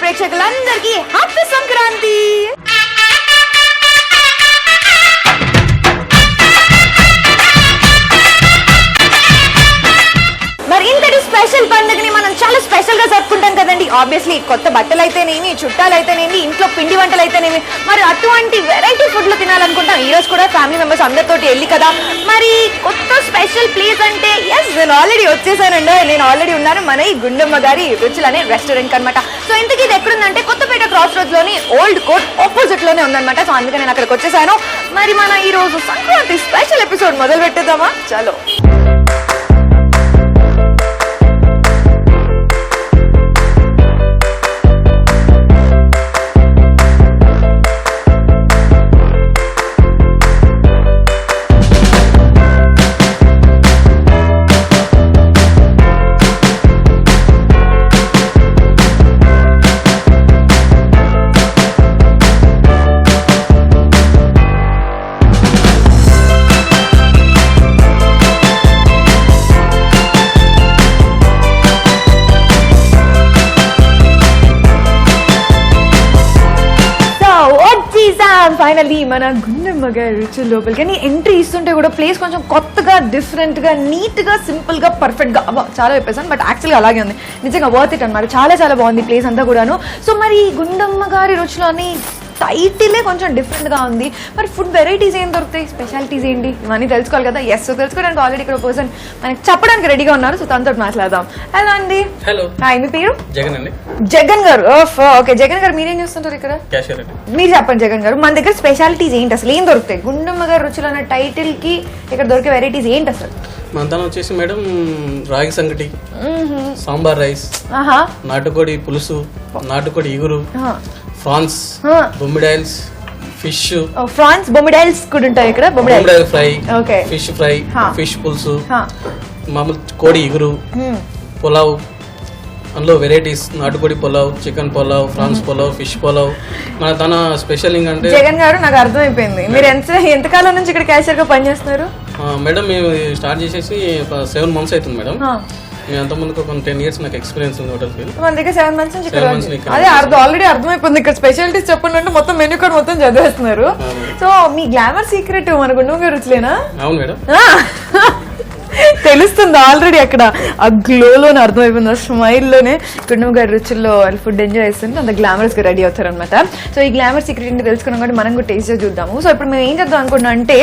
ప్రేక్షకులందరికీ హ్యాపీ సంక్రాంతి. మరి ఇంతటి స్పెషల్ పండుగని మనం చాలా స్పెషల్ గా జరుపుకుంటాం కదండి. ఆబ్వియస్లీ కొత్త బట్టలు అయితేనేమి, చుట్టాలు అయితేనేమి, ఇంట్లో పిండి వంటలు అయితేనేమి, మరి అటువంటి వెరైటీ ఫుడ్లు తినాలనుకుంటాం. ఈ రోజు కూడా ఫ్యామిలీ మెంబర్స్ అందరితోటి వెళ్ళి కదా. మరి కొత్త స్పెషల్ ప్లేస్ అంటే ఎస్, నేను ఆల్రెడీ వచ్చేసానండి. నేను ఆల్రెడీ ఉన్నాను మన ఈ గుండమ్మ గారి రుచులు అనే రెస్టారెంట్ అనమాట. సో ఇంతకీ ఇది ఎక్కడుందంటే కొత్తపేట క్రాస్ రోడ్స్ లోని ఓల్డ్ కోర్ట్ ఆపోజిట్ లోనే ఉందన్నమాట. సో అందుకే నేను అక్కడికి వచ్చేసాను. మరి మన ఈ రోజు సంక్రాంతి స్పెషల్ ఎపిసోడ్ మొదలు పెట్టేద్దామా? చలో. ఫైనల్లీ మన గుండమ్మ గారి రుచుల లోపలికి కానీ ఎంట్రీ ఇస్తుంటే కూడా ప్లేస్ కొంచెం కొత్తగా, డిఫరెంట్ గా, నీట్ గా, సింపుల్ గా, పర్ఫెక్ట్ గా చాలా చెప్పేసాను. బట్ యాక్చువల్గా అలాగే ఉంది, నిజంగా వర్త్ ఇట్ అనమాట. చాలా చాలా బాగుంది ప్లేస్ అంతా కూడాను. సో మరి గుండమ్మ గారి రుచులు అని టైటిలే కొంచెం డిఫరెంట్ గా ఉంది. మరి ఫుడ్ వెరైటీస్ ఏం దొరుకుతాయి, స్పెషాలిటీస్ ఏంటి, ఇవన్నీ తెలుసుకోవాలి కదా. ఎస్, తెలుసుకోవడానికి ఆల్రెడీ ఇక్కడ పర్సన్ మనకి చెప్పడానికి రెడీగా ఉన్నారు. సో తనతో మాట్లాడదాం. హలో అండి. హలో. హాయ్, మీ పేరు? జగన్ అండి. జగన్ గారు. ఓకే, జగన్ గారు మీరేం చేస్తుంటారు ఇక్కడ? క్యాషియర్ అండి. మీరు చెప్పండి జగన్ గారు, మన దగ్గర స్పెషాలిటీస్ ఏంటి అసలు, ఏం దొరుకుతాయి? గుండమ్మ గారి రుచులు అన్న టైటిల్ కి ఇక్కడ దొరికే వెరైటీస్ ఏంటి అసలు? మన తన వచ్చేసి మేడం రాగి సంగటి, సాంబార్ రైస్, నాటుకోడి పులుసు, నాటుకోడి ఇగురు, ఫ్రాన్స్, బొమ్మిడైల్స్, ఫిష్. ఫ్రాన్స్ బొమ్మిడైల్స్ కూడా ఉంటాయి ఇక్కడ. బొమ్మిడైల్ fry, okay, fish fry, fish పులుసు, మామూలు కోడి ఇగురు, పులావ్, అందులో వెరైటీస్ నాటుకోడి pulao, chicken pulao, prawns pulao, fish pulao. మన తన స్పెషల్ ఏంటంటే జగన్ గారు నాకు అర్థమైపోయింది, మీరు ఎంతకాలం నుంచి ఇక్కడ క్యాషియర్ గా పనిచేస్తున్నారు? మేడం మేము స్టార్ట్ చేసేసి 7 months అవుతుంది మేడం. మేము అంతకుముందు ఒక 10 years నాకు ఎక్స్పీరియన్స్ ఉంది హోటల్ ఫీల్డ్. మన దగ్గర 7 months నుంచి ఇక్కడ. అదే ఆల్రెడీ అర్థమైపోయింది. ఇక్కడ స్పెషాలిటీస్ చెప్పండి అంటే మొత్తం మెనూ కార్డ్ మొత్తం చదివేస్తున్నారు. సో మీ గ్లామర్ సీక్రెట్ మన గుండమ్మ గారి రుచులేనా? అవును మేడం. తెలుస్తుంది ఆల్రెడీ అక్కడ, ఆ గ్లోలోనే అర్థమైపోయింది, ఆ స్మైల్లోనే గుండమ్మ గారి రుచుల్లో ఫుడ్ ఎంజాయ్ చేస్తుంటే అంత గ్లామరస్ గా రెడీ అవుతారు అనమాట. సో ఈ గ్లామర్ సీక్రెట్ ఏంటి తెలుసుకున్నాం కాబట్టి మనం కూడా టేస్ట్ చూద్దాము. సో ఇప్పుడు మేము ఏం చేద్దాం అనుకుంటున్నాం అంటే,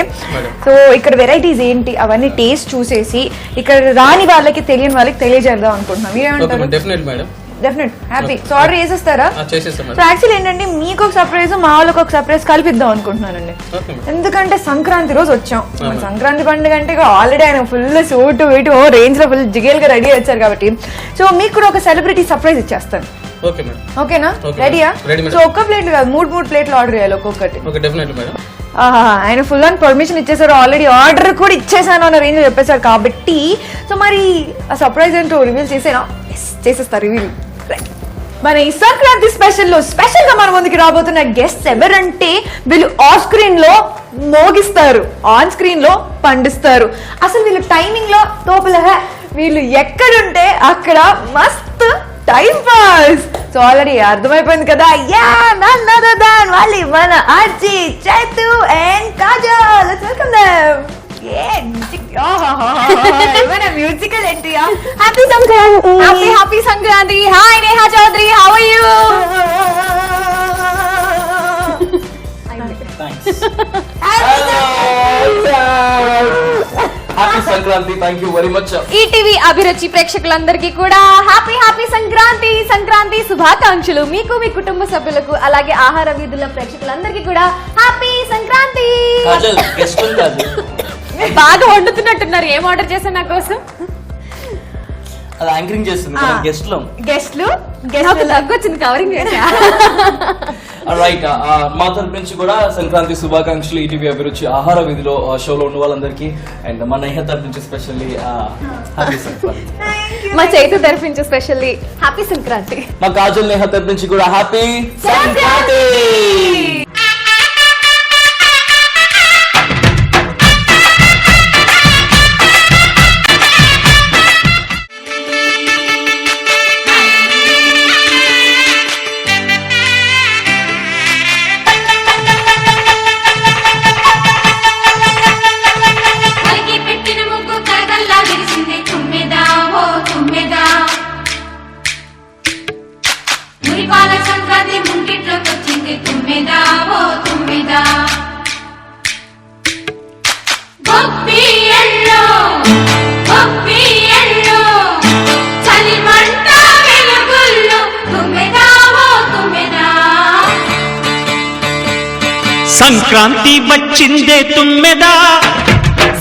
సో ఇక్కడ వెరైటీస్ ఏంటి అవన్నీ టేస్ట్ చూసేసి ఇక్కడ రాని వాళ్ళకి, తెలియని వాళ్ళకి తెలియజేద్దాం అనుకుంటున్నాం. మీరేమంటారు? Definite happy. సో ఆర్డర్ చేసేస్తారా? సో యాక్చువల్లీ ఏంటంటే మీకు ఒక సర్ప్రైజ్, మా వాళ్ళకి ఒక సర్ప్రైజ్ కలిపిద్దాం అనుకుంటున్నానండి. ఎందుకంటే సంక్రాంతి రోజు వచ్చాం, సంక్రాంతి పండుగ అంటే ఆల్రెడీ ఆయన ఫుల్ సూట్ వీటు రేంజ్ లో ఫుల్ జిగేల్ గా రెడీ వచ్చారు కాబట్టి, సో మీకు కూడా ఒక సెలబ్రిటీ సర్ప్రైజ్ ఇచ్చేస్తాను. ఓకేనా? రెడీయా? సో ఒక్క ప్లేట్ కాదు, 3 ప్లేట్లు ఆర్డర్ చేయాలి ఒక్కొక్కటి. ఆయన ఫుల్ ఆన్ పర్మిషన్ ఇచ్చేసారు, ఆల్రెడీ ఆర్డర్ కూడా ఇచ్చేసాను అన్న రేంజ్ చెప్పేశారు కాబట్టి. సో మరి ఆ సర్ప్రైజ్ ఏంటో రివీల్ చేసేనా? చేసేస్తా రివీల్. మన ఈ సంక్రాంతి స్పెషల్ లో స్పెషల్ గా మన ముందుకి రాబోతున్న గెస్ట్స్ ఎవరంటే, వీళ్ళు ఆఫ్ స్క్రీన్ లో మోగిస్తారు, ఆన్ స్క్రీన్ లో పండిస్తారు. అసలు వీళ్ళు టైమింగ్ లో తోపులగా, వీళ్ళు ఎక్కడుంటే అక్కడ మస్తు టైం పాస్. సో ఆల్రెడీ అర్థమైపోయింది కదా, యా నన్ అదర్ దాన్ వాళ్ళు మన RJ Chaitu and Kajal. Let's welcome them. Musical entry. Happy Sankranti. Happy Sankranti. Hi Neha Chaudhary, how are you? Happy Sankranti. Thank you very much. ETV Abhiruchi ప్రేక్షకులందరికీ కూడా హ్యాపీ సంక్రాంతి, సంక్రాంతి శుభాకాంక్షలు. మీకు, మీ కుటుంబ సభ్యులకు, అలాగే ఆహార వీధుల ప్రేక్షకులందరికీ కూడా హ్యాపీ సంక్రాంతి. బాగా వండుతున్నట్టున్నారు, ఏం ఆర్డర్ చేశారు నా కోసం? అది యాంకరింగ్ చేస్తుంది, గెస్ట్లు తగ్గొచ్చింది కవరింగ్ చేసా. రైట్, మా తరపు నుంచి కూడా సంక్రాంతి శుభాకాంక్షలు. ఈటీవీ అభిరుచి ఆహార వీధిలో షోలో ఉన్న వాళ్ళందరికీ, అండ్ మా నేహ తరపు నుంచి స్పెషల్లీ హ్యాపీ సంక్రాంతి. మా చైతు తరపు నుంచి స్పెషల్లీ హ్యాపీ సంక్రాంతి. మా కాజల్ నేహ తరపు నుంచి కూడా హ్యాపీ సంక్రాంతి. సంక్రాంతి వచ్చిందే తుమ్మెదా,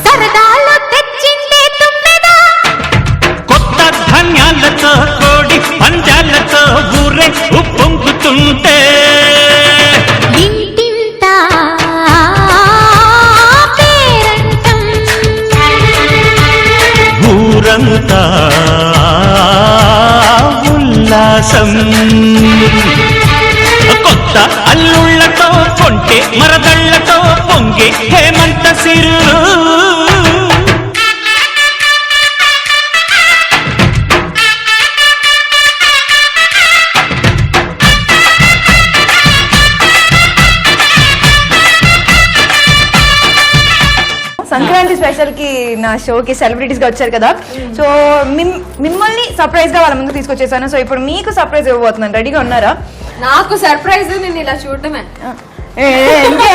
సరదాలు తెచ్చిందే తుమ్మెదా, కొత్త ధాన్యాలతో కోడి పంజాలతో ఊరే ఉప్పొంగుతుంటే ఇంటింటా పేరంటం, ఊరంతా ఉల్లాసం. కొత్త అల్లుళ్ళతో కొంటే మరదళ్ళతో పొంగే హేమంత సిరు. సంక్రాంతి స్పెషల్ కి నా షోకి సెలబ్రిటీస్ గా వచ్చారు కదా, సో మిమ్మల్ని సర్ప్రైజ్ గా వాళ్ళ ముందు తీసుకొచ్చేసాను. సో ఇప్పుడు మీకు సర్ప్రైజ్ ఇవ్వబోతున్నాను, రెడీగా ఉన్నారా? నాకు సర్ప్రైజ్ నేను ఇలా చూడటమే. ఏ, ఏంటి?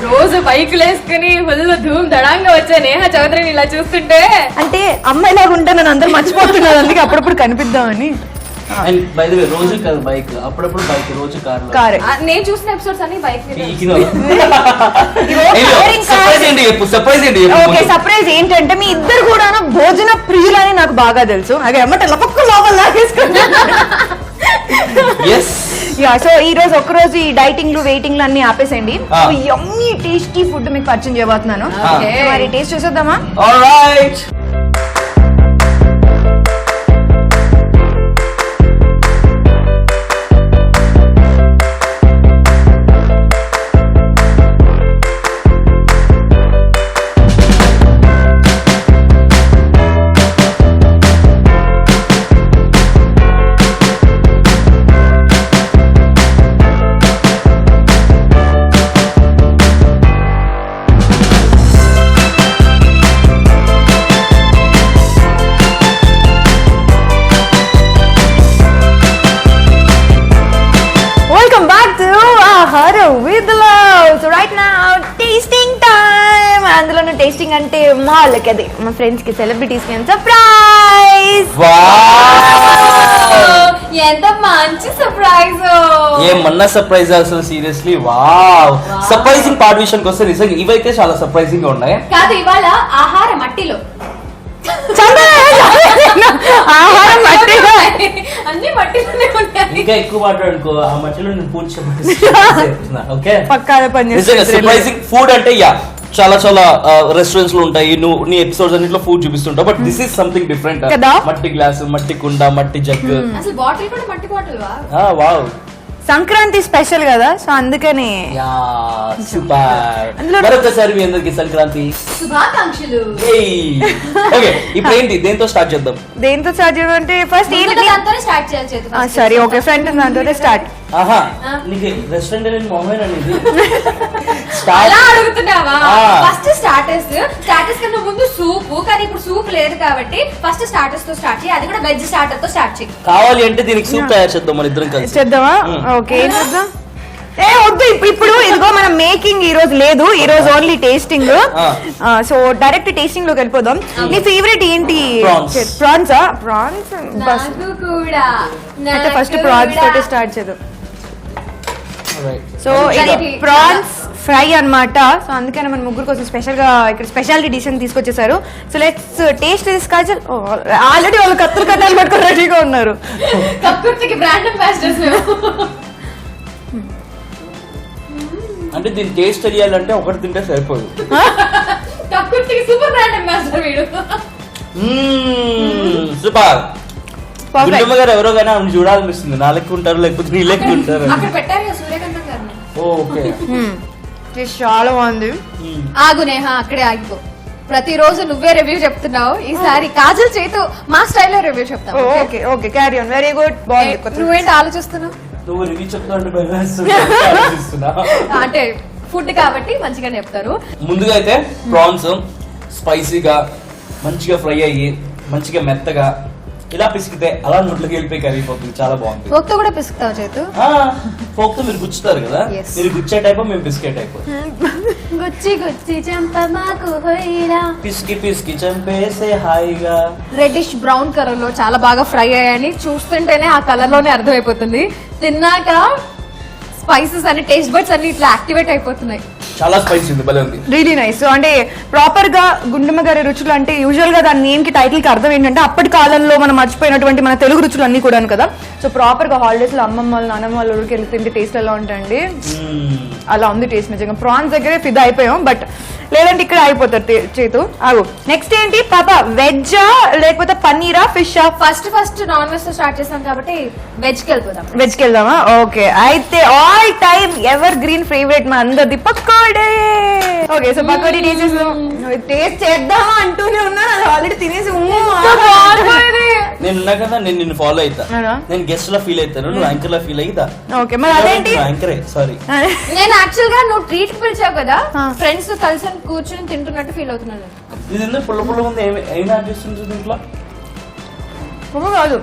రోజు బైకులు వేసుకుని ఫుల్ ధూమ్ దడాంగా వచ్చా నేహ చౌదరిని ఇలా చూస్తుంటే అంటే అమ్మాయిలాగా ఉంటే నన్ను అందరు మర్చిపోతున్నారు, అందుకే అప్పుడప్పుడు కనిపిద్దామని. అండ్ బై ద వే రోజు కాదు బైక్, అప్పుడప్పుడు బైక్, రోజు కార్. కారే నేను చూసిన ఎపిసోడ్స్ అన్ని బైక్ సర్ప్రైజ్ ఏంటి ఓకే, సర్ప్రైజ్ ఏంటంటే మీ ఇద్దరు కూడా భోజన ప్రియులని నాకు బాగా తెలుసు. అదే అమ్మట లపక్కు లోపల లాగేసుకుంటాను. యా, సో ఈ రోజు ఒక్కరోజు ఈ డైటింగ్లు వెయిటింగ్లు అన్ని ఆపేసేయండి. యమ్మీ టేస్టీ ఫుడ్ మీకు పరిచయం చేయబోతున్నాను. Okay. మరి టేస్ట్ చూసేద్దామా? Alright. Welcome back to Ahara with Love. So right now tasting time. అందులోనూ టేస్టింగ్ అంటే మా వాళ్ళకి అదే మా ఫ్రెండ్స్ కి సెలబ్రిటీస్ కి సర్ప్రైజ్. ఎంత మంచి సర్ప్రైజ్. ఏమన్నా సర్ప్రైజ్ అసలు సీరియస్లీ వావ్. సర్ప్రైజింగ్ పార్ట్ విషయానికి వస్తే నిజంగా ఇవైతే చాలా సర్ప్రైజింగ్ గా ఉన్నాయి. కాదు, ఇవాళ ఆహార మట్టిలో ఆహారం మట్టిలో అన్ని మట్టిలోనే ఉన్నాయి. ఇంకా ఎక్కువ మాట్లాడుకో, ఆ మధ్యలో నేను పూర్తి ఓకే పక్కాగా నిజంగా సర్ప్రైజింగ్ ఫుడ్ అంటే యా చాలా చాలా రెస్టారెంట్స్ లో ఉంటాయి, నువ్వు నీ ఎపిసోడ్స్ అన్నిట్లో ఫుడ్ చూపిస్తుంటావు, but this is something different. కదా? మట్టి గ్లాసు, మట్టి కుండ, మట్టి జగ్. అసలు బాటిల్ కూడా మట్టి బాటిల్ వా. వావ్, సంక్రాంతి స్పెషల్ కదా, సో అందుకని యా సూపర్. మరొకసారి మీ అందరికి సంక్రాంతి శుభాకాంక్షలు. ఓకే, ఇప్పుడు ఏంటి దేంతో స్టార్ట్ చేద్దాం? దేంతో స్టార్ట్ చేయాలంటే ఫస్ట్ ఏంటి? దాంతోనే స్టార్ట్ చేయాలి చేతు. సరే ఓకే, ఫ్రెండ్ దాంతోనే స్టార్ట్. ఆహా, నీకు రెస్టారెంట్ అనేది మొహమేనా నీది? అలా అడుగుతున్నావా? ఆ. ఫస్ట్ స్టార్టర్స్ కన్నా ముందు సూప్, కానీ ఇప్పుడు సూప్ లేదు కాబట్టి ఫస్ట్ స్టార్టర్స్ తో స్టార్ట్ చేయి, అది కూడా వెజ్ స్టార్టర్ తో స్టార్ట్ చేయి. కావాలి అంటే దీనికి సూప్ తయారు చేద్దాం మన ఇద్దరం కలిసి. చేద్దామా? ఓకే, ఏం చేద్దాం? ఏ వద్దు, ఇప్పుడు ఇదిగో మనం మేకింగ్ ఈ రోజు లేదు, ఈ రోజు only tasting. So direct tasting లోకి వెళ్ళిపోదాం. నీ ఫేవరెట్ ఏంటి? ప్రాన్స్. ప్రాన్స్ నాకు కూడా. అయితే ఫస్ట్ ప్రాన్స్ తోటి స్టార్ట్ చేద్దాం. సో ఇది Right. ప్రాన్స్ ఫ్రై అన్నమాట. సో అందుకని మన ముగ్గురు కోసం స్పెషల్ గా ఇక్కడ స్పెషాలిటీ డిష్ అని తీసుకొచ్చేసారు. So let's taste this Kajal. Already వాళ్ళు కత్తులు కట్టాలు పట్టుకొని రెడీగా ఉన్నారు. కక్కుర్తికి బ్రాండ్ అంబాసిడర్స్ మేము. అంటే దీని టేస్ట్ తెలియాలంటే ఒకటి తింటే సరిపోదు. కక్కుర్తికి సూపర్ బ్రాండ్ అంబాసిడర్ వీడు. సూపర్. Perfect. గుండమ్మ గారు ఎవరో కానీ ఆమె చూడాలనిపిస్తుంది. నా లెక్క ఉంటారు లేకపోతే నీ లెక్క ఉంటారు. అక్కడ పెట్టారు కదా సూర్యకాంతం గారిని. ఓకే, This చాలా బాగుంది. ఆగు నేహ, అక్కడే ఆగిపో. ప్రతిరోజు నువ్వే రివ్యూ చెప్తున్నావు, ఈసారి కాజల్ చేతు మా స్టైల్లో రివ్యూ చెప్తావు. Okay okay, carry on. Very good. బాగుంది. నువ్వేంటి ఆలోచిస్తున్నావు? నువ్వు రివ్యూ చెప్తా అంటే భయం వేస్తుంది. అంటే ఫుడ్ కాబట్టి మంచిగానే చెప్తారు. ముందుగా అయితే ప్రాన్స్ స్పైసీగా మంచిగా ఫ్రై అయ్యి మంచిగా మెత్తగా ఇలా పిసికితే అలా నోట్లోకి వెళ్ళిపోయి కరిగిపోతుంది. చాలా బాగుంది. ఫోక్ తో కూడా పిసుకుతావు చేతు? ఫోక్ తో మీరు గుచ్చుతారు కదా, Yes. మీరు గుచ్చే టైప్ మేము పిసికే టైప్. గుచ్చి గుచ్చి చంప మాకు హోయిరా. పిసికి పిసికి చంపేసే హాయిగా. రెడ్డిష్ బ్రౌన్ కలర్ లో చాలా బాగా ఫ్రై అయ్యాయని చూస్తుంటేనే ఆ కలర్ లోనే అర్థమైపోతుంది. తిన్నాక స్పైసెస్ అన్ని టేస్ట్ బడ్స్ అన్ని ఇట్లా యాక్టివేట్ అయిపోతున్నాయి. చాలా స్పైసీ ఉంది, భలే ఉంది. Really nice. సో అంటే ప్రాపర్ గా గుండమ్మ గారి రుచులు అంటే యూజువల్ గా దాని నేమ్ కి టైటిల్ కి అర్థం ఏంటంటే అప్పటి కాలంలో మనం మర్చిపోయినటువంటి మన తెలుగు రుచులు అన్ని కూడా కదా. సో ప్రాపర్ గా హాలిడేస్ లో అమ్మమ్మ వాళ్ళు నాన్నమ్మ వాళ్ళ ఊరికి వెళ్తే తింటే టేస్ట్ ఎలా ఉంటాయండి, అలా ఉంది టేస్ట్. నిజంగా ప్రాన్స్ దగ్గరే ఫిదా అయిపోయాం, బట్ లేదంటే ఇక్కడ అయిపోతారు చేతు. ఆగు, నెక్స్ట్ ఏంటి పాప, వెజ్జా లేకపోతే పన్నీరా ఫిషా? ఫస్ట్ నాన్ వెజ్ తో స్టార్ట్ చేసాం కాబట్టి వెజ్ కి వెళ్ళిపోదాం. వెజ్ కి వెళ్దామా? ఓకే, అయితే all time evergreen favourite మా అందరిది pakodi. Okay, so pakodi taste చేద్దామా అంటూనే ఉన్నాను, అది ఆల్రెడీ తినేసి నేను ఉన్నా కదా, నేను నిన్ను ఫాలో అవుతా, నేను గెస్ట్ లా ఫీల్ అవుతాను, నువ్వు యాంకర్ లా ఫీల్ అయ్యిదా. ఓకే, మరి అదేంటి యాంకరే, సారీ. నేను యాక్చువల్ గా నువ్వు ట్రీట్ పిలిచావు కదా, ఫ్రెండ్స్ తో కలిసి కూర్చొని తింటున్నట్టు ఫీల్ అవుతున్నాను. ఇది ఎందుకు పుల్ల పుల్ల ఉంది, ఏం యాడ్ చేస్తుంది దీంట్లో? కాదు,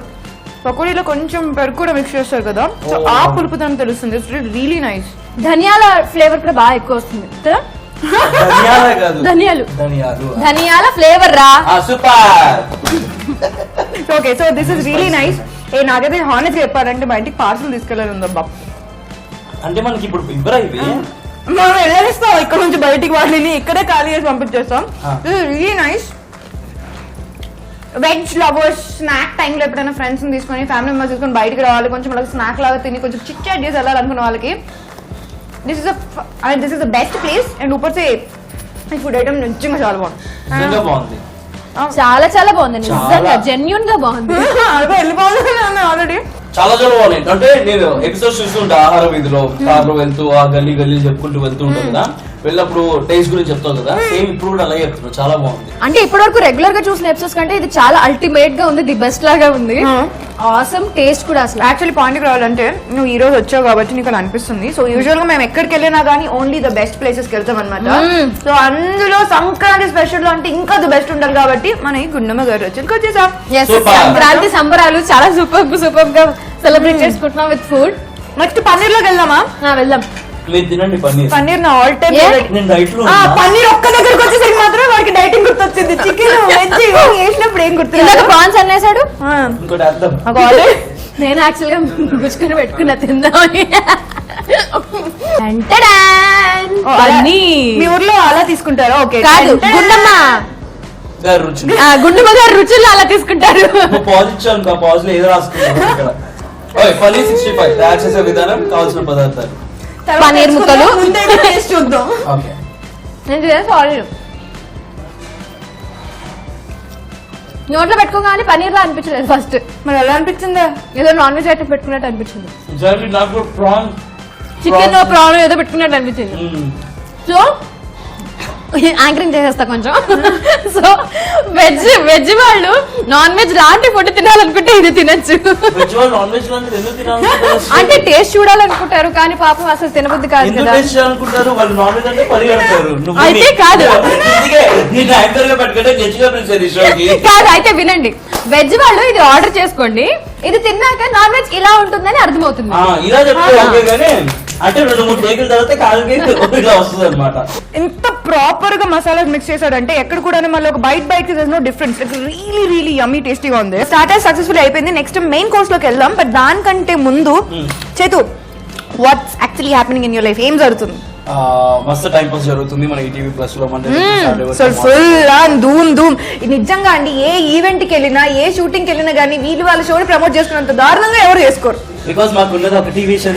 పకోడీలో కొంచెం పెరుగు కూడా మిక్స్ చేస్తారు కదా, సో ఆ పులుపుదనం తెలుస్తుంది. It's really nice. ధనియాల ఫ్లేవర్ కూడా బాగా ఎక్కువ వస్తుంది కదా. ధనియాల కాదు, ధనియాలు ధనియాల ఫ్లేవర్ రా. Super. Okay, so this is really nice. నాకైతే హానెస్ట్ గా చెప్పారంటే మా ఇంటికి పార్సల్ తీసుకెళ్ళాలి ఉందబ్బా. అంటే మనకి ఇప్పుడు ఇవ్వరా ఇవి? మనం వెళ్ళేస్తాం ఇక్కడ నుంచి బయటికి, వాటిని ఇక్కడే ఖాళీ చేసి పంపించేస్తాం. This is really nice. Veg lovers snack టైంలో ఎప్పుడైనా ఫ్రెండ్స్ తీసుకొని ఫ్యామిలీ మెంబర్స్ తీసుకొని బయటికి రావాలి, కొంచెం అలా స్నాక్ లాగా తిని కొంచెం చిట్ చాట్ చేసి వెళ్ళాలనుకున్న వాళ్ళకి this is the best place. And ఊపర్ సే ఈ ఫుడ్ ఐటమ్ నిజంగా చాలా నిజంగా బాగుంది, చాలా చాలా బాగుంది, నిజంగా జెన్యూన్ గా బాగుంది. వెళ్ళిపోవాలి ఆల్రెడీ. చాలా చాలా బాగున్నాయి. అంటే నేను ఎపిసోడ్స్ చూస్తుంటా ఆహార వీధిలో, కార్లో వెళ్తూ ఆ గల్లీ గల్లీ చెప్పుకుంటూ వెళ్తూ ఉంటాం కదా, వెళ్ళినప్పుడు టేస్ట్ గురించి చెప్తావు కదా, సేమ్ ఇప్పుడు కూడా అలాగే చెప్తున్నావు, చాలా బాగుంది. అంటే ఇప్పటి వరకు రెగ్యులర్ గా చూసిన ఎపిసోడ్స్ కంటే ఇది చాలా అల్టిమేట్ గా ఉంది, ది బెస్ట్ లాగా ఉంది. ఆసమ్ టేస్ట్ కూడా అసలు. యాక్చువల్లీ పాయింట్కి రావాలంటే నువ్వు ఈ రోజు వచ్చావు కాబట్టి నీకు అలా అనిపిస్తుంది. సో యూజువల్ గా మేము ఎక్కడికి వెళ్ళినా కానీ ఓన్లీ ద బెస్ట్ ప్లేసెస్ కి వెళ్తాం అనమాట. సో అందులో సంక్రాంతి స్పెషల్ లో అంటే ఇంకా ద బెస్ట్ ఉండాలి కాబట్టి మన ఈ గుండమ్మ గారి రుచులకు వచ్చేసాం. సంక్రాంతి సంబరాలు చాలా సూపర్ గా సెలబ్రేట్ చేసుకుంటున్నాం విత్ ఫుడ్. నెక్స్ట్ పన్నీర్ లోకి వెళ్దామా? వెళ్దాం. మీరు తినండి పన్నీర్. పన్నీర్ నా ఆల్ టైమ్ నేను డైట్ లో పన్నీర్ ఒక్క దగ్గరకు వచ్చేసరికి మాత్రం వాడికి డైటింగ్ గుర్తొచ్చింది. చికెన్ వెజ్ వేసినప్పుడు ఏం గుర్తు ప్రాన్స్ అనేసాడు. ఇంకోటి అర్థం, నేను యాక్చువల్ గా గుచ్చుకుని పెట్టుకున్నా తిందామని. మీ ఊర్లో అలా తీసుకుంటారా? ఓకే, కాదు గుండమ్మ గారి రుచి, గుండమ్మ గారి రుచులు అలా తీసుకుంటారు. పాజ్ ఇచ్చాను, పాజ్ లో ఏదో రాసుకుంటాను ఇక్కడ. పన్నీర్ 65 తయారు చేసే విధానం, కావాల్సిన పదార్థాలు, పన్నీర్ ముక్కలు చూద్దాం. ఓకే. నేను సారీ నోట్లో పెట్టుకోగానే పన్నీర్ లా అనిపించలేదు ఫస్ట్. మరి ఎలా అనిపించిందా? ఏదో నాన్ వెజ్ ఐటమ్ పెట్టుకున్నట్టు అనిపించింది. నాకు ప్రాన్, చికెన్ ప్రాన్ ఏదో పెట్టుకున్నట్టు అనిపించింది. సో యాంకరింగ్ చేసేస్తా కొంచెం. సో వెజ్ వాళ్ళు నాన్ వెజ్ లాంటి ఫుడ్ తినాలనుకుంటే ఇది తినచ్చు. అంటే టేస్ట్ చూడాలనుకుంటారు కానీ పాపం అసలు తినబుద్ధి కాదు కదా. అయితే కాదు కాదు, అయితే వినండి, వెజ్ వాళ్ళు ఇది ఆర్డర్ చేసుకోండి, ఇది తిన్నాక నాన్ వెజ్ ఇలా ఉంటుందని అర్థమవుతుంది. ఇలా చెప్తే అంటే 2-3 టేకుల తర్వాత కాలుకి వస్తుంది అనమాట. ఎంత ప్రాపర్ గా మసాలా మిక్స్ చేశాడంటే ఎక్కడ కూడా మళ్ళీ ఒక బైట్ కి నో డిఫరెన్స్. రియలీ యమ్మీ టేస్టీగా ఉంది. స్టార్టర్ సక్సెస్ఫుల్ అయిపోయింది. నెక్స్ట్ మెయిన్ కోర్స్ లోకి వెళ్దాం. బట్ దానికంటే ముందు Chethu, what's actually happening in your life? ఏం జరుగుతుంది? మస్తు టైం పాస్ జరుగుతుంది మన ఈటీవీ ప్లస్ లో. ఫుల్ ధూమ్ ధూమ్. నిజంగా అండి, ఏ ఈవెంట్ కి వెళ్ళినా ఏ షూటింగ్ కి వెళ్ళినా కానీ వీళ్ళు వాళ్ళ షోని ప్రమోట్ చేసుకున్నంత దారుణంగా ఎవరు చేసుకోరు. బికాస్ మాకున్నది ఒక టీవీ షో.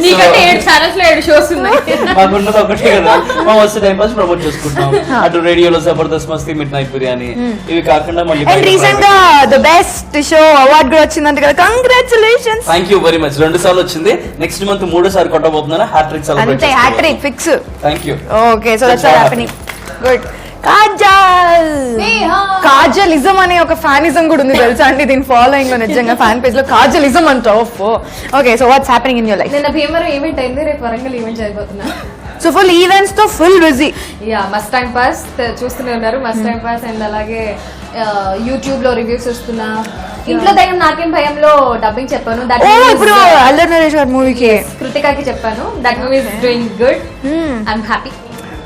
నీకంటే 7 ఛానల్స్ లో 7 షోస్ ఉన్నాయి. మాకున్నది ఒకటే కదా, మా మస్తు టైం పాస్ ప్రమోట్ చేసుకుంటాం. అటు రేడియోలో జబర్దస్త్ మస్తీ, మిడ్ నైట్ బిర్యానీ, ఇవి కాకుండా మళ్ళీ రీసెంట్ గా ద బెస్ట్ షో అవార్డ్ కూడా వచ్చిందంట కదా, congratulations. Thank you very much. 2 సార్లు వచ్చింది, నెక్స్ట్ మంత్ 3వ సారి కొట్టబోతున్నాను. Hat-trick celebrate. అంతే, hat-trick fix. Thank you. Okay, so that's happening. Good. కాజలిజం అనే ఒక ఫ్యానిజం కూడా ఉంది తెలుసా అండి దీని ఫాలోయింగ్ లో. నిజంగా ఫ్యాన్ పేజ్ లో కాజలిజం అంటా. Okay, so what's happening in your life? నిన్న భీమవరం ఈవెంట్ అయింది, రేపు వరంగల్ ఈవెంట్ చేయబోతున్నా. సో ఫుల్ ఈవెంట్స్ తో full busy. Must time pass చూస్తూనే ఉన్నారు. మస్ట్ టైం పాస్ అండ్ అలాగే యూట్యూబ్ లో రివ్యూస్ వస్తున్నా. ఇంట్లో దయ్యం నాకేం భయంలో డబ్బింగ్ చెప్పాను. ఇప్పుడు అల్లరి నరేష్ గారి మూవీకి కృతికాకి చెప్పాను. That movie is doing good. I'm happy.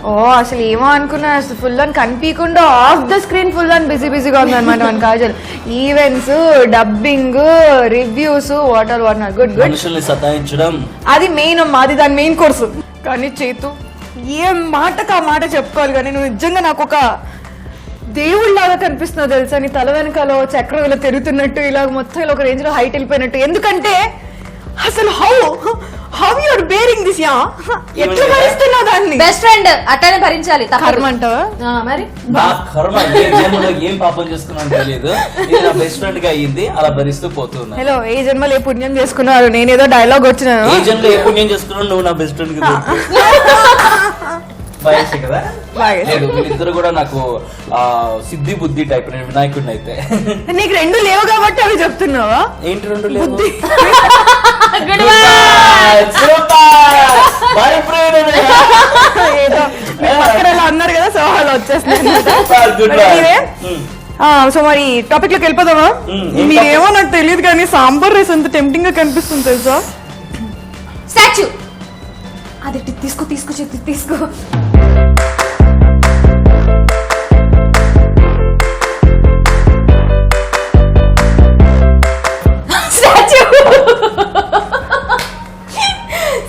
ఓ అసలు ఏమో అనుకున్నా, అసలు ఫుల్ అని కనిపించకుండా ఆఫ్ ద స్క్రీన్ ఫుల్ అని బిజీగా ఉంది అనమాట మన Kajal. Events, dubbing, reviews, what not good. మనుషుల్ని సతాయించడం అది మెయిన్ అమ్మా, అది దాని మెయిన్ కోర్సు. కానీ చేతు ఏ మాటకు ఆ మాట చెప్పుకోవాలి, కానీ నువ్వు నిజంగా నాకు ఒక దేవుళ్ళలాగా కనిపిస్తున్నావు తెలుసా. నీ తల వెనకాల చక్రం ఇలా తిరుగుతున్నట్టు, ఇలా మొత్తం ఇలా ఒక రేంజ్ లో హైట్ వెళ్ళిపోయినట్టు. ఎందుకంటే అసలు how you're bearing this ya, ఎట్లా భరిస్తున్నావు దాన్ని? బెస్ట్ ఫ్రెండ్ అట్లనే భరించాలి. కర్మ అంటావా? మరి నా కర్మ ఏ జన్మలో ఏం పాపం చేసుకున్నాను తెలియదు, ఇది నా బెస్ట్ ఫ్రెండ్ గా అయ్యింది, అలా భరిస్తూ పోతున్నా. హలో, ఏ జన్మలో ఏ పుణ్యం చేసుకున్నావు? నేనేదో డైలాగ్ వచ్చినాను. ఏ జన్మలో ఏ పుణ్యం చేసుకున్నావు, నువ్వు నా బెస్ట్ ఫ్రెండ్ వయసు కదా. లేదు, వీళ్ళిద్దరు కూడా నాకు సిద్ధి బుద్ధి టైప్ వినాయకుడిని అయితే. నీకు రెండు లేవు కాబట్టి అవి చెప్తున్నావా? ఏంటి రెండు లేవు? ఏదో మీ పక్కన ఇలా అన్నారు కదా, సో వాళ్ళు వచ్చేస్తున్నాయి. సో మరి టాపిక్ లోకి వెళ్ళిపోదామా? మీరేమో నాకు తెలియదు కానీ సాంబార్ రైస్ ఎంత టెంప్టింగ్ గా కనిపిస్తుంది తెలుసా. స్టాచ్యూ అది తీసుకో తీసుకో చెప్పి తీసుకో.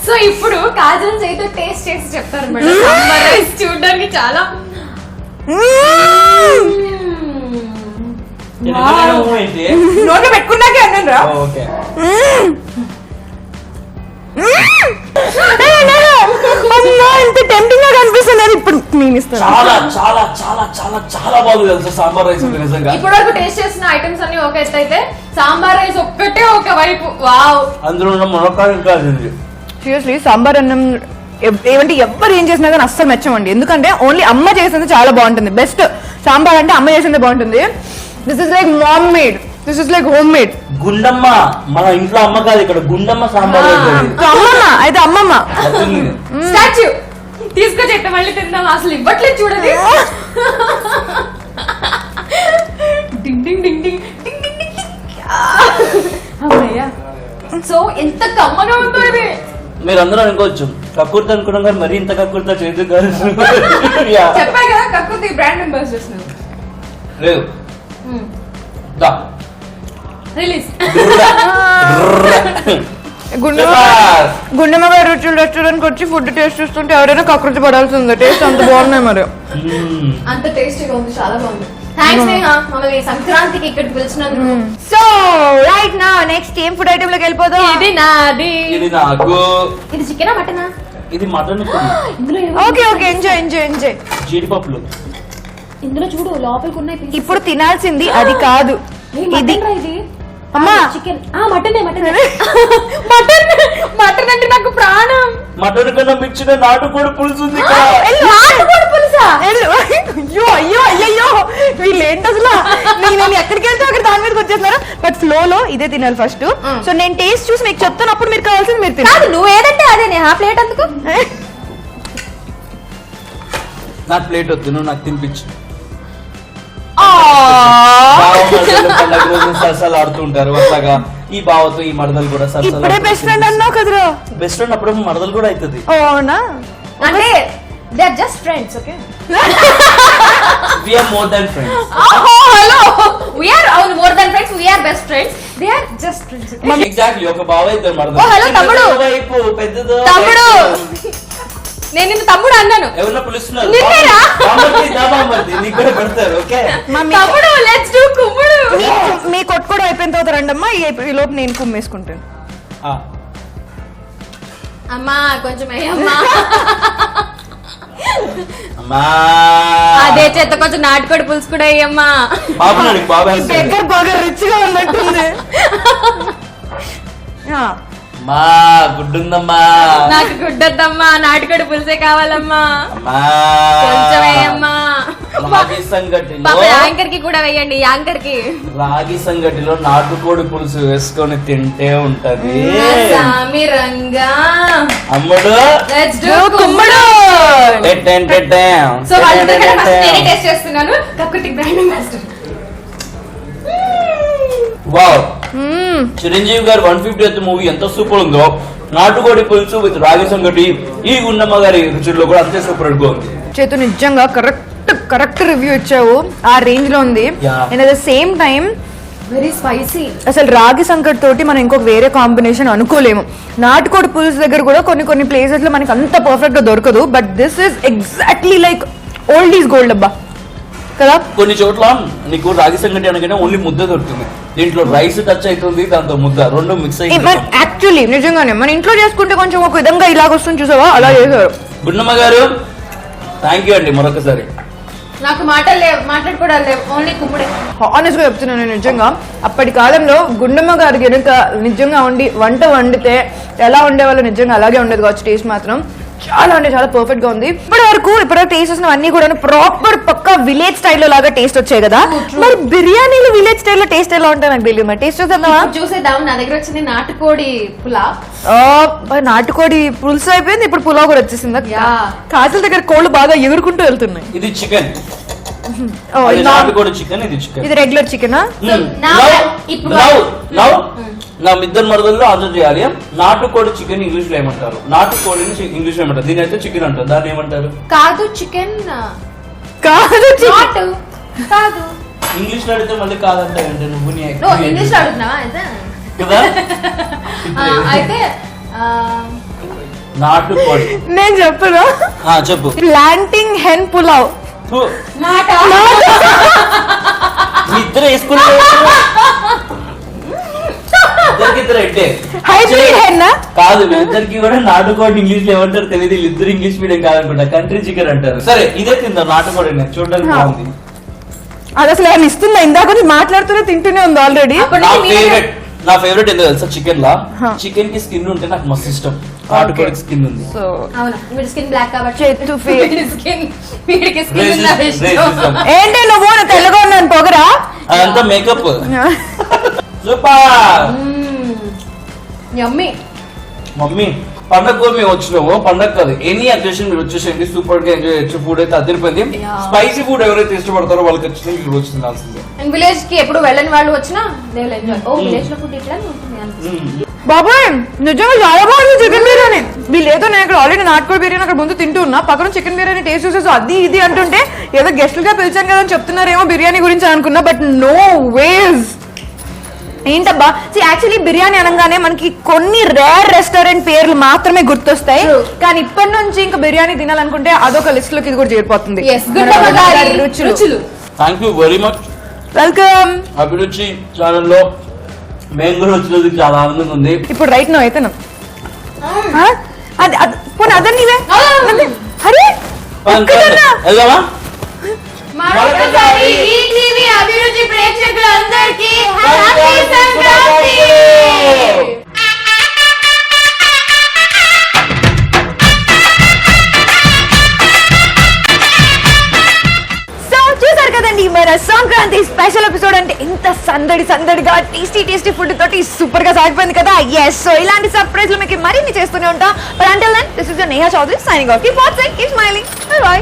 సో ఇప్పుడు కాజల్ చేతితో టేస్ట్ చేసి చెప్తారు మేడం. సాంబార్ రైస్ చూడడానికి చాలా నోట్లో పెట్టుకున్నాకే అన్నాను రా. ఎంత టెంప్టింగ్ గా కనిపిస్తున్నారు. ఇప్పుడు నేను ఇస్తాను. చాలా చాలా చాలా చాలా చాలా బాగుంది తెలుసా సాంబార్ రైస్ నిజంగా. ఇప్పటి వరకు టేస్ట్ చేసిన ఐటమ్స్ అన్ని ఒక ఎత్తు అయితే సాంబార్ రైస్ ఒక్కటే ఒక వైపు. వావ్, అందులో ఉన్న మునక్కాయ ఇంకా సీరియస్లీ సాంబార్ అన్నం ఏమంటే ఎవరు ఏం చేసినా కానీ అస్సలు మెచ్చమండి. ఎందుకంటే ఓన్లీ అమ్మ చేసింది చాలా బాగుంటుంది. బెస్ట్ సాంబార్ అంటే అమ్మ చేసింది బాగుంటుంది. This is like ma'am made, this is like home made. Gundamma మన ఇంట్లో అమ్మ కాదు, ఇక్కడ గుండమ్మ సాంబార్ అమ్మమ్మ అయితే అమ్మమ్మ. స్టాచ్యూ తీసుకొచ్చి మళ్ళీ తిందాం. అసలు ఇవ్వట్లేదు చూడండి. డింగ్ డింగ్ డింగ్ డింగ్ డింగ్ డింగ్ డింగ్. అమ్మయ్యా, సో ఎంత కమ్మగా ఉందో ఇది. మీరు అందరూ అనుకోవచ్చు కక్కుర్తి అనుకున్నాం కానీ మరీ ఇంత కక్కుర్త చేతి కాదు. చెప్పా కదా కక్కుర్తి బ్రాండ్ మెంబర్స్ చేస్తున్నారు. లేదు దా రిలీజ్. గుండెమ్మ గారు రెస్టారెంట్ కి వచ్చి ఫుడ్ టేస్ట్ చూస్తుంటే ఎవరైనా కకృతి పడాల్సిందే. టేస్ట్ అంత బాగున్నాయి మరి. అంత టేస్టీగా ఉంది, చాలా బాగుంది. థ్యాంక్స్ నేహా మమ్మల్ని సంక్రాంతికి ఇక్కడికి పిలిచినందుకు. సో రైట్ నా నెక్స్ట్ ఏం ఫుడ్ ఐటమ్ లోకి వెళ్ళిపోదాం. ఇది నాది. ఇది నాకు. ఇది చికెనా మటనా? ఇది మటన్. ఇందులో okay okay enjoy enjoy enjoy. జీడిపప్పులు ఇందులో చూడు లోపలికి ఉన్నాయి. ఇప్పుడు తినాల్సింది అది కాదు, ఇది. అమ్మా చికెన్. మటనే మటన్. మటన్ మటన్ అంటే నాకు ప్రాణం. మటన్ కన్నా మించిన నాటుకోడి పులుసు ఉంది. నాటుకోడి పులుసా? అయ్యో అయ్యో అయ్యో వీళ్ళు ఏంటి అసలు. నేను ఎక్కడికి వెళ్తే అక్కడ దాని మీదకి వచ్చేస్తున్నారు. బట్ ఫ్లో లో ఇదే తినాలి ఫస్ట్. సో నేను టేస్ట్ చూసి మీకు చెప్తాను, అప్పుడు మీరు కావాల్సింది మీరు తినాలి. నువ్వు ఏదంటే అదే నేహా ప్లేట్ అందుకు. నాకు ప్లేట్ వద్దు, నువ్వు నాకు తినిపించు. సరసాలు ఆడుతుంటారు అట్లాగా. ఈ బావతో ఈ మరదలు కూడా ఇప్పుడే బెస్ట్ ఫ్రెండ్ అన్నావు కదరా. బెస్ట్ ఫ్రెండ్ అప్పుడు మరదలు కూడా అవుతుంది. అవునా? అంటే they are just friends. Okay, we are more than friends. Hello, we are more than friends, we are best friends, they are just friends. Exactly. ఒక బావ ఇద్దరు మరదలు. హలో తమ్ముడు. వైపు పెద్దదో తమ్ముడు, నేను నిన్ను తమ్ముడు అన్నాను. ఎవరన్నా పిలుస్తున్నారు. నిన్నేరా? నీకు కూడా పెడతారు. ఓకే తమ్ముడు, లెట్స్ డు కుమ్ముడు. మీ కొట్టుకోవడం అయిపోయిన తర్వాత రండమ్మా, ఈ లోపు నేను కుమ్మేసుకుంటాను. అమ్మా కొంచెం అయ్యమ్మా. అమ్మా అదే చేత కొంచెం నాటుకోడి పులుసు కూడా అయ్యమ్మా. బాబు బాబా దగ్గర బాగా రిచ్ గా ఉన్నట్టుంది. మా గుడ్డుందమ్మా. నాకు గుడ్డొద్దమ్మా, నాటుకోడి పులుసే కావాలమ్మా. అమ్మా కొంచెం వేయమ్మా. రాగి సంగటిలో పాప యాంకర్ కి కూడా వేయండి. యాంకర్ కి రాగి సంగటిలో నాటుకోడి పులుసు వేసుకొని తింటే ఉంటది. సామిరంగా అమ్ముడు. లెట్స్ డు కుమ్ముడు. సో వాళ్ళందరికీ ఫస్ట్ నేనే టేస్ట్ చేస్తున్నాను. కక్కుటి brand master. Wow, Chiranjeevi garu 150th movie ఎంత సూపర్ ఉందో నాటుకోడి పులుసు విత్ రాగి సంగటి ఈ గుండమ్మ గారి రుచుల్లో కూడా అంతే సూపర్ గా ఉంది. చేతు నిజంగా కరెక్ట్ రివ్యూ ఇచ్చావు, ఆ రేంజ్ లో ఉంది. Yeah. And at the same time very spicy. అసలు రాగి సంకట్ తోటి మనం ఇంకొక వేరే కాంబినేషన్ అనుకోలేము. నాటుకోడి పులుసు దగ్గర కూడా కొన్ని ప్లేసెస్ లో మనకి అంత పర్ఫెక్ట్ గా దొరకదు, but this is exactly like old is gold అబ్బా కదా. కొన్ని చోట్ల నీకు రాగి సంగటి అనగానే ఓన్లీ ముద్ద దొరుకుతుంది, దీంట్లో రైస్ టచ్ అవుతుంది, దాంతో ముద్ద రెండు మిక్స్ అయ్యి. యాక్చువల్లీ నిజంగానే మన ఇంట్లో చేసుకుంటే కొంచెం ఒక విధంగా ఇలాగ వస్తుంది చూసావా, అలా చేశారు. గుండమ్మ గారు థ్యాంక్ యూ అండి మరొకసారి. నాకు మాటలు లేవు, మాట్లాడుకోవడాలు లేవు, ఓన్లీ కుమ్ముడే. హానెస్ట్ గా చెప్తున్నాను నేను, నిజంగా అప్పటి కాలంలో గుండమ్మ గారు కనుక నిజంగా వంట వండితే ఎలా ఉండేవాళ్ళు, నిజంగా అలాగే ఉండేది కావచ్చు. టేస్ట్ మాత్రం చాలా అంటే చాలా పర్ఫెక్ట్ గా ఉంది. ఇప్పటివరకు టేస్ట్ చేసిన అన్ని కూడా ప్రాపర్ పక్కా విలేజ్ స్టైల్లో లాగా టేస్ట్ వచ్చాయి కదా. మరి బిర్యానీలు విలేజ్ స్టైల్లో టేస్ట్ ఎలా ఉంటాయి నాకు తెలియదు. మరి టేస్ట్ చూద్దామా? చూసేద్దాం. నా దగ్గర వచ్చింది నాటుకోడి పులావ్. నాటుకోడి పులుసు అయిపోయింది, ఇప్పుడు పులావ్ కూడా వచ్చేసింది. Yeah. కాజల్ దగ్గర కోళ్ళు బాగా ఎగురుకుంటూ వెళ్తున్నాయి. ఇది చికెన్, Oh, నాటుకోడి చికెన్, ఇది చికెన్. ఇది రెగ్యులర్ చికెనా? నా ఇద్దరు మరదల్లో ఆన్సర్ చేయాలి. నాటుకోడి చికెన్ ఇంగ్లీష్ లో ఏమంటారు? నాటుకోడిని ఇంగ్లీష్ లో ఏమంటారు? దీని అయితే చికెన్ అంటారు, దాన్ని ఏమంటారు? కాదు చికెన్ కాదు కాదు. ఇంగ్లీష్ లో అడిగితే మళ్ళీ కాదంటారంటే నువ్వు నీ ఇంగ్లీష్ లో అడుగుతున్నావా అయితే? కదా. అయితే నాటుకోడి నేను చెప్పను. చెప్పు. Planting hen pulao. ఫు, మాట మీ ఇద్దరు వేసుకునే ఇద్దరు ఎట్టే హైబ్రిడ్ హెన్నా? కాదు, వీళ్ళిద్దరికి కూడా నాటుకోడి ఇంగ్లీష్ లో ఏమంటారు తెలియదు. వీళ్ళిద్దరు ఇంగ్లీష్ మీడియం కాదనుకుంటా, కంట్రీ చికెన్ అంటారు. సరే ఇదే తిందాం నాటుకోడి, చూడడానికి బాగుంది. అది అసలు ఏమైనా ఇస్తుందా? ఇందాక నుంచి మాట్లాడుతూనే తింటూనే ఉంది ఆల్రెడీ. నా ఫేవరెట్ ఏంటో తెలుసా? చికెన్ లా చికెన్ కి స్కిన్ ఉంటే నాకు మస్తు ఇష్టం. నాటుకోడికి స్కిన్ ఉంది. సో అవునా, వీడి స్కిన్ బ్లాక్ కాబట్టి వీడికి స్కిన్ Racism. ఏంటి నువ్వు నా తెల్లగా ఉన్నాను పొగరా? అదంతా మేకప్. సూపర్ యమ్మీ. మమ్మీ పండగ మేము వచ్చినాము, పండగ కాదు ఎనీ అకేషన్ మీరు వచ్చేసేయండి, సూపర్ గా ఎంజాయ్ చేయొచ్చు. ఫుడ్ అయితే అదిరిపోయింది. స్పైసీ ఫుడ్ ఎవరైతే ఇష్టపడతారో వాళ్ళకి ఖచ్చితంగా ఇక్కడ వచ్చి తినాల్సిందే. అండ్ విలేజ్ కి ఎప్పుడు వెళ్ళని వాళ్ళు వచ్చినా దే విల్ ఎంజాయ్. ఓ విలేజ్ లో ఫుడ్ ఇట్లా ఉంటుంది అనిపిస్తుంది. బాబాయ్ నిజంగా చాలా బాగుంది చికెన్ బిర్యానీ. వీళ్ళేదో నేను ఇక్కడ ఆల్రెడీ నాటుకోడి బిర్యానీ అక్కడ ముందు తింటూ ఉన్నా, పక్కన చికెన్ బిర్యానీ టేస్ట్ చూసేసి అది ఇది అంటుంటే ఏదో గెస్టులుగా పిలిచాను కదా అని చెప్తున్నారేమో బిర్యానీ గురించి అనుకున్నా, బట్ నో వేస్. ఏంటబ్బా, యాక్చువల్లీ బిర్యానీ అనగానే మనకి కొన్ని రేర్ రెస్టారెంట్ పేర్లు మాత్రమే గుర్తొస్తాయి, కానీ ఇప్పటి నుంచి ఇంకా బిర్యానీ తినాలనుకుంటే అదొక లిస్ట్ లోకి ఇది కూడా చేరిపోతుంది. రుచులు. Thank you very much. Welcome. అభిరుచి ఛానల్లో మేము కూడా వచ్చినందుకు చాలా ఆనందంగా ఉంది. ఇప్పుడు రైట్ నో అయితే అదన్నీవే అరే వెళ్దామా? మరొకసారి ఈటీవీ అభిరుచి ప్రేక్షకులందరికీ హ్యాపీ సంక్రాంతి. చూసారు కదండి మన సంక్రాంతి స్పెషల్ ఎపిసోడ్. అంటే ఇంత సందడిగా టేస్టీ ఫుడ్ తోటి సూపర్ గా సాగిపోయింది కదా. ఎస్, సో ఇలాంటి సర్ప్రైజ్ లు మీకు మరిన్ని చేస్తూనే ఉంటాం. But until then this is your Neha Chaudhary signing off. Keep watching, keep smiling. Bye by.